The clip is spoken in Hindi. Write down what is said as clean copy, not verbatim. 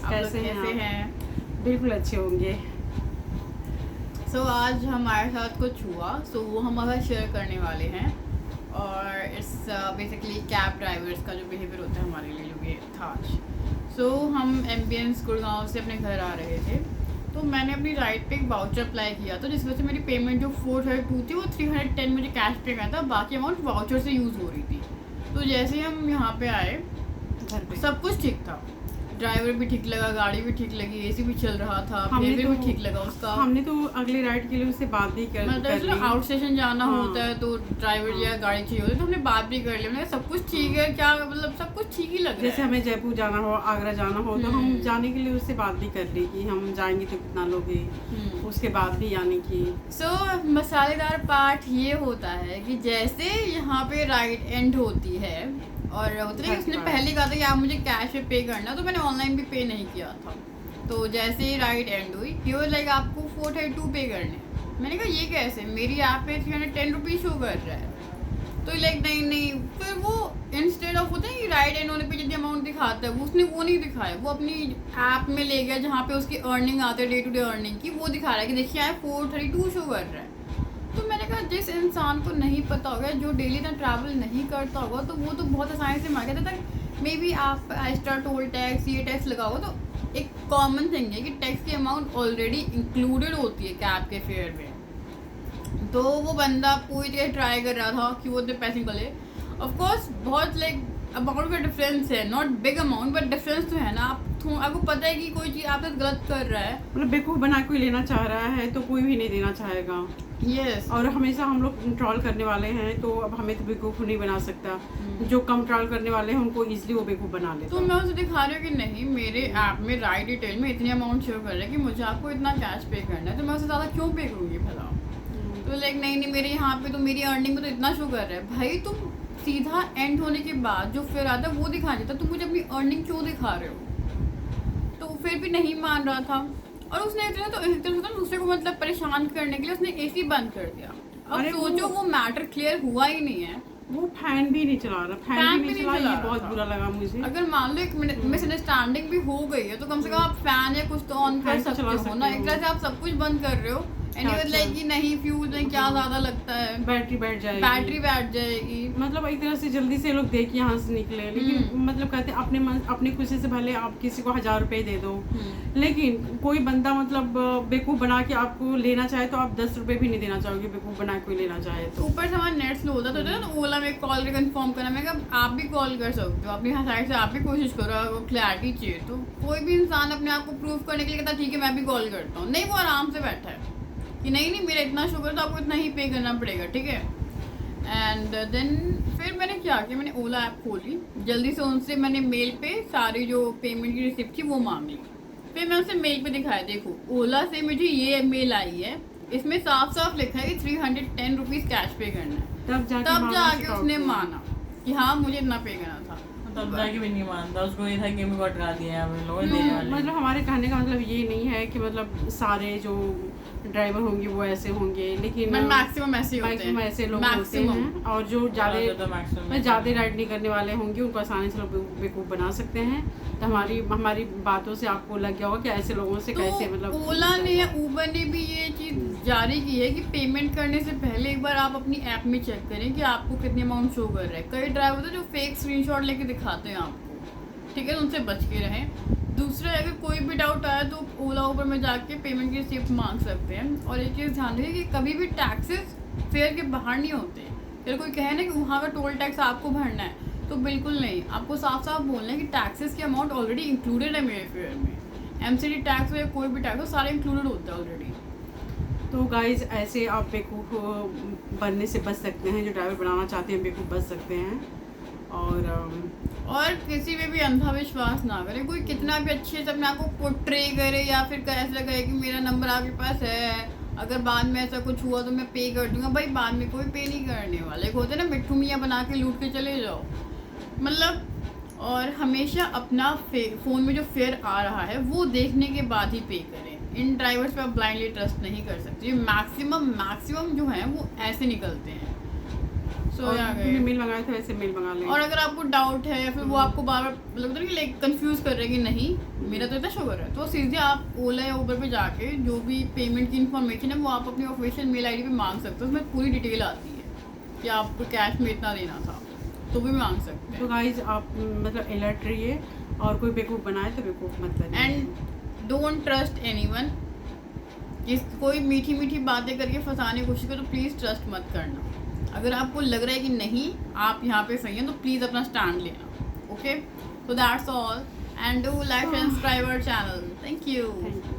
कैसे हैं? बिल्कुल अच्छे होंगे। आज हमारे साथ कुछ हुआ, वो हम अगर शेयर करने वाले हैं। और इट्स बेसिकली कैब ड्राइवर्स का जो बिहेवियर होता है हमारे लिए, जो ये था आज। हम एम्बियंस गुड़गांव से अपने घर आ रहे थे, तो मैंने अपनी राइड पे एक वाउचर अप्लाई किया था, जिस वजह से मेरी पेमेंट जो 432 थी वो 310 मुझे कैश पे गया था, बाकी अमाउंट वाउचर से यूज़ हो रही थी। तो जैसे ही हम यहाँ पे आए, घर पे सब कुछ ठीक था, ड्राइवर भी ठीक लगा, गाड़ी भी ठीक लगी, एसी भी चल रहा था, बिहेवियर भी ठीक लगा उसका। हमने तो अगले राइड के लिए उससे बात भी कर मतलब आउट स्टेशन जाना होता है तो ड्राइवर या गाड़ी चाहिए होती है, तो हमने बात भी कर ली। मैंने सब कुछ ठीक है क्या, मतलब सब कुछ ठीक ही लग रहा है। जैसे हमें जयपुर जाना हो, आगरा जाना हो, तो हम जाने के लिए उससे बात भी कर ली कि हम जाएंगे तो कितना लोगे, उसके बाद भी आने की। मसालेदार पार्ट ये होता है कि जैसे यहाँ पे राइड एंड होती है और होता है, उसने पहले कहा था कि आप मुझे कैश पे पे करना, तो मैंने ऑनलाइन भी पे नहीं किया था। तो जैसे ही राइड एंड हुई, ही वाज लाइक आपको 432 पे करने। मैंने कहा ये कैसे, मेरी ऐप पे 310 रुपीज़ शो कर रहा है। तो लाइक नहीं, फिर वो इंस्टेड ऑफ होता है कि राइड एंड होने पे जितनी अमाउंट दिखाता है, वो उसने वो नहीं दिखाया, वो अपनी ऐप में ले गया जहाँ पे उसकी अर्निंग आते हैं, डे टू डे अर्निंग की, वो दिखा रहा है कि देखिए यहाँ 432 शो कर रहा है। तो मैंने कहा जिस इंसान को नहीं पता होगा, जो डेली इतना ट्रैवल नहीं करता होगा, तो वो तो बहुत आसानी से मार देता है। मे बी आप एक्स्ट्रा टोल टैक्स, ये टैक्स लगाओगे, तो एक कॉमन थिंग है कि टैक्स की अमाउंट ऑलरेडी इंक्लूडेड होती है कैब के फेयर में। तो वो बंदा पूरी जगह ट्राई कर रहा था कि वो इतने पैसे निकले। ऑफकोर्स बहुत लाइक अमाउंट का डिफरेंस है, not big amount, but difference तो है ना। आपको पता है कि कोई चीज़ आपसे गलत कर रहा है, मतलब बेवकूफ़ बना कोई लेना चाह रहा है तो कोई भी नहीं देना चाहेगा। यस। और हमेशा हम लोग ट्रॉल करने वाले हैं, तो अब हमें तो बेवकूफ़ नहीं बना सकता। जो कम ट्रॉल करने वाले हैं उनको इजीली वो बेवकूफ़ बना लेते। तो मैं उसे दिखा रही हूँ कि नहीं, मेरे ऐप में राइड डिटेल में इतनी अमाउंट शो कर रहा है कि मुझे आपको इतना कैश पे करना है, तो मैं उससे ज़्यादा क्यों पे करूँगी भला। तो लाइक नहीं, मेरे यहाँ पे तो मेरी अर्निंग में तो इतना शो कर रहा है। भाई तुम सीधा एंड होने के बाद जो फिर आता है वो दिखा देता, तुम मुझे अपनी अर्निंग क्यों दिखा रहे हो। तो फिर भी नहीं मान रहा था, और उसने इतना तो दूसरे को मतलब परेशान करने के लिए उसने एसी बंद कर दिया। अब सोचो वो मैटर क्लियर हुआ ही नहीं है, वो फैन भी नहीं चला रहा, फैन भी नहीं चला रहा, ये बहुत बुरा लगा मुझे। अगर मान लो एक मिसअंडरस्टैंडिंग भी हो गई है, तो कम से कम आप फैन या कुछ तो ऑन कर सकते हो ना। एक तरह से आप सब कुछ बंद कर रहे हो, लाइक कि नहीं फ्यूज में क्या ज्यादा लगता है, बैटरी बैठ जाएगी। मतलब एक तरह से जल्दी से लोग देख यहाँ से निकले, लेकिन मतलब कहते हैं अपने खुशी से भले आप किसी को 1000 रुपए दे दो, लेकिन कोई बंदा मतलब बेवकूफ़ बना के आपको लेना चाहे तो आप 10 रुपए भी नहीं देना चाहोगे, बेवकूफ़ बना के कोई लेना चाहे तो। ऊपर से हमारा नेट स्लो होता था ना, ओला में कॉल कर कंफर्म करना, मैं कहा आप भी कॉल कर सकते हो, अपनी साइड से आप भी कोशिश करो, अगर क्लैरिटी चाहिए तो। कोई भी इंसान अपने आप को प्रूव करने के लिए कहता ठीक है मैं भी कॉल करता हूँ, नहीं वो आराम से बैठा है कि नहीं मेरा इतना शुगर तो आपको इतना ही पे करना पड़ेगा, ठीक है। एंड देन फिर मैंने क्या किया, मैंने ओला ऐप खोली, जल्दी से उनसे मैंने मेल पे सारी जो पेमेंट की रिसिप्ट थी वो मांग ली। फिर मैं उसे मेल पे दिखाया, देखो ओला से मुझे ये मेल आई है, इसमें साफ साफ लिखा है कि 310 रुपीज़ कैश पे करना है। तब जाके उसने माना कि हाँ मुझे इतना पे करना था। तब जाके भी नहीं मानता, उसको ये था कि मैं कटवा दिया है लोग देने वाले। मतलब हमारे कहने का मतलब ये नहीं है कि मतलब सारे जो ड्राइवर होंगे वो ऐसे होंगे, लेकिन मैक्सिमम ऐसे होते हैं, ऐसे लोग होते हैं। और जो ज़्यादा राइड नहीं करने वाले होंगे उनको आसानी से लोग बेवकूफ़ बना सकते हैं। तो हमारी बातों से आपको लग गया होगा कि ऐसे लोगों से कैसे मतलब। ओला ने या ऊबर ने भी ये चीज़ जारी की है कि पेमेंट करने से पहले एक बार आप अपनी ऐप में चेक करें कि आपको कितनी अमाउंट शो कर रहा है। कई ड्राइवर होते हैं जो फेक स्क्रीनशॉट लेके दिखाते हैं आपको, ठीक है, उनसे बच के रहें। दूसरा, अगर कोई भी डाउट आया तो ओला ऊबर में जाके पेमेंट की रिसिप्ट मांग सकते हैं। और एक चीज़ ध्यान रखिए कि कभी भी टैक्सेस फेयर के बाहर नहीं होते। अगर कोई कहे ना कि वहाँ का टोल टैक्स आपको भरना है, तो बिल्कुल नहीं, आपको साफ साफ बोलना है कि टैक्सेस की अमाउंट ऑलरेडी इंक्लूडेड है मेरे फेयर में। एमसीडी टैक्स हो या कोई भी टैक्स हो, सारे इंक्लूडेड होता है ऑलरेडी। तो गाइज ऐसे आप बेवकूफ़ बनने से बच सकते हैं, जो ड्राइवर बनाना चाहते हैं बेवकूफ़ बच सकते हैं। और किसी में भी अंधा विश्वास ना करें। कोई कितना भी अच्छे से अपने आप को पोर्ट्रे करे या फिर ऐसा कहे कि मेरा नंबर आपके पास है, अगर बाद में ऐसा कुछ हुआ तो मैं पे कर दूंगा, भाई बाद में कोई पे नहीं करने वाले। एक होते हैं ना मिट्ठू मियाँ बना के लूट के चले जाओ, मतलब। और हमेशा अपना फ़ोन में जो फेयर आ रहा है वो देखने के बाद ही पे करें। इन ड्राइवर्स पे आप ब्लाइंडली ट्रस्ट नहीं कर सकते। मैक्सिमम जो हैं वो ऐसे निकलते हैं। सो और आ तुम्हें गए। मेल मंगाया था वैसे मेल मंगा लें। और अगर आपको डाउट है या फिर वो आपको बार बार मतलब कि लाइक कंफ्यूज कर रहे हैं कि नहीं मेरा तो इतना शो कर रहा है, तो सीधे आप ओला या उबर पे जाके जो भी पेमेंट की इन्फॉर्मेशन है वो आप अपनी ऑफिशियल मेल आईडी पे मांग सकते हो। उसमें पूरी डिटेल आती है कि आपको कैश में इतना देना था, तो भी मांग सकते हैं। तो गाइज आप मतलब अलर्ट रहिए और कोई बेवकूफ़ बनाए तो बेवकूफ़ मत बनिए। And don't trust anyone. इस कोई मीठी मीठी बातें करके फंसाने की कोशिश करो तो प्लीज़ ट्रस्ट मत करना। अगर आपको लग रहा है कि नहीं आप यहाँ पे सही हैं तो प्लीज़ अपना स्टैंड लेना। Okay, so that's all and do like and subscribe our channel. Thank you. Thank you.